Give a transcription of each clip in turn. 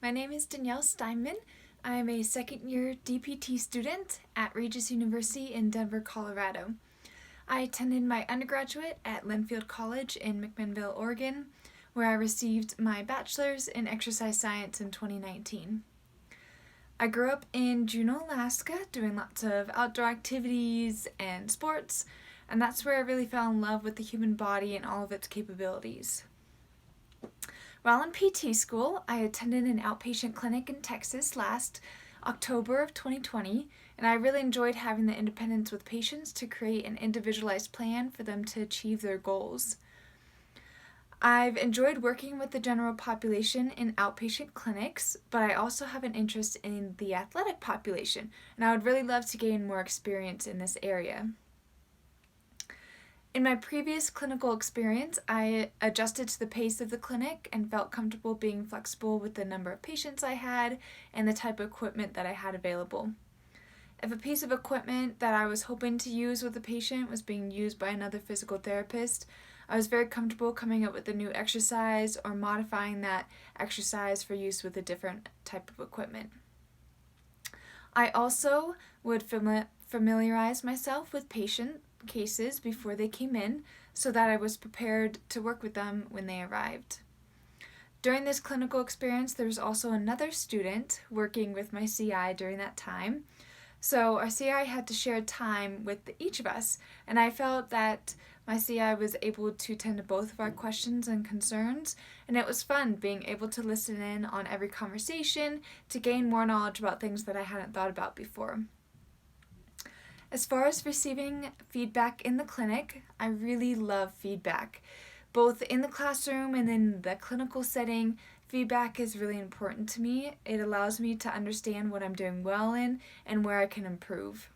My name is Danielle Steinman. I am a second-year DPT student at Regis University in Denver, Colorado. I attended my undergraduate at Linfield College in McMinnville, Oregon, where I received my bachelor's in exercise science in 2019. I grew up in Juneau, Alaska, doing lots of outdoor activities and sports, and that's where I really fell in love with the human body and all of its capabilities. While in PT school, I attended an outpatient clinic in Texas last October of 2020, and I really enjoyed having the independence with patients to create an individualized plan for them to achieve their goals. I've enjoyed working with the general population in outpatient clinics, but I also have an interest in the athletic population, and I would really love to gain more experience in this area. In my previous clinical experience, I adjusted to the pace of the clinic and felt comfortable being flexible with the number of patients I had and the type of equipment that I had available. If a piece of equipment that I was hoping to use with a patient was being used by another physical therapist, I was very comfortable coming up with a new exercise or modifying that exercise for use with a different type of equipment. I also would familiarize myself with patient cases before they came in so that I was prepared to work with them when they arrived. During this clinical experience, there was also another student working with my CI during that time. So our CI had to share time with each of us, and I felt that my CI was able to tend to both of our questions and concerns, and it was fun being able to listen in on every conversation to gain more knowledge about things that I hadn't thought about before. As far as receiving feedback in the clinic, I really love feedback. Both in the classroom and in the clinical setting, feedback is really important to me. It allows me to understand what I'm doing well in and where I can improve.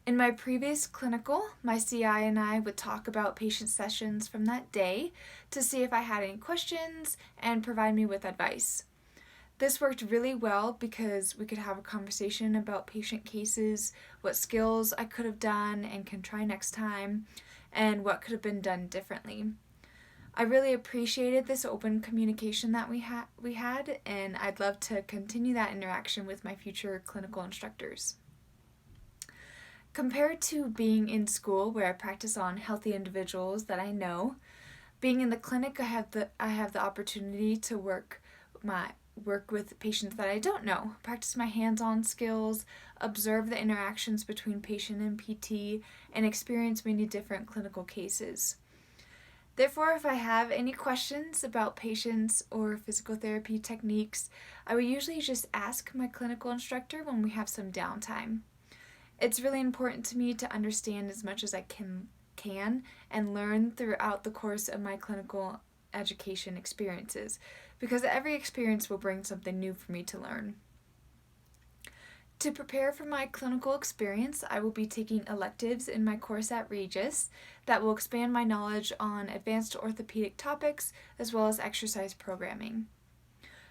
In my previous clinical, my CI and I would talk about patient sessions from that day to see if I had any questions and provide me with advice. This worked really well because we could have a conversation about patient cases, what skills I could have done and can try next time, and what could have been done differently. I really appreciated this open communication that we had, and I'd love to continue that interaction with my future clinical instructors. Compared to being in school where I practice on healthy individuals that I know, being in the clinic I have the opportunity to work with patients that I don't know, practice my hands-on skills, observe the interactions between patient and PT, and experience many different clinical cases. Therefore, if I have any questions about patients or physical therapy techniques, I would usually just ask my clinical instructor when we have some downtime. It's really important to me to understand as much as I can and learn throughout the course of my clinical education experiences, because every experience will bring something new for me to learn. To prepare for my clinical experience, I will be taking electives in my course at Regis that will expand my knowledge on advanced orthopedic topics as well as exercise programming.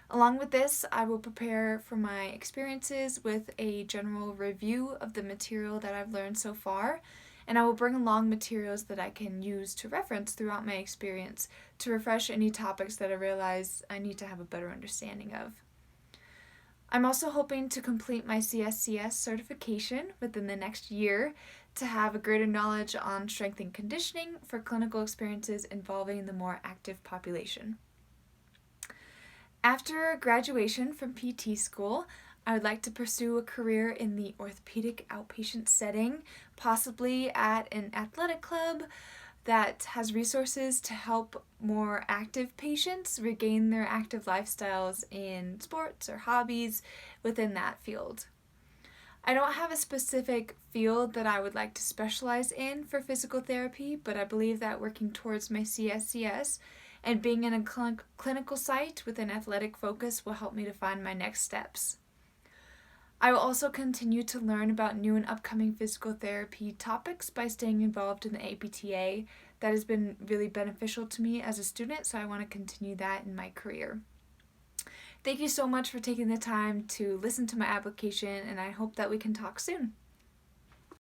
Along with this, I will prepare for my experiences with a general review of the material that I've learned so far, and I will bring along materials that I can use to reference throughout my experience to refresh any topics that I realize I need to have a better understanding of. I'm also hoping to complete my CSCS certification within the next year to have a greater knowledge on strength and conditioning for clinical experiences involving the more active population. After graduation from PT school, I would like to pursue a career in the orthopedic outpatient setting, possibly at an athletic club that has resources to help more active patients regain their active lifestyles in sports or hobbies within that field. I don't have a specific field that I would like to specialize in for physical therapy, but I believe that working towards my CSCS and being in a clinical site with an athletic focus will help me to find my next steps. I will also continue to learn about new and upcoming physical therapy topics by staying involved in the APTA. That has been really beneficial to me as a student, so I want to continue that in my career. Thank you so much for taking the time to listen to my application, and I hope that we can talk soon.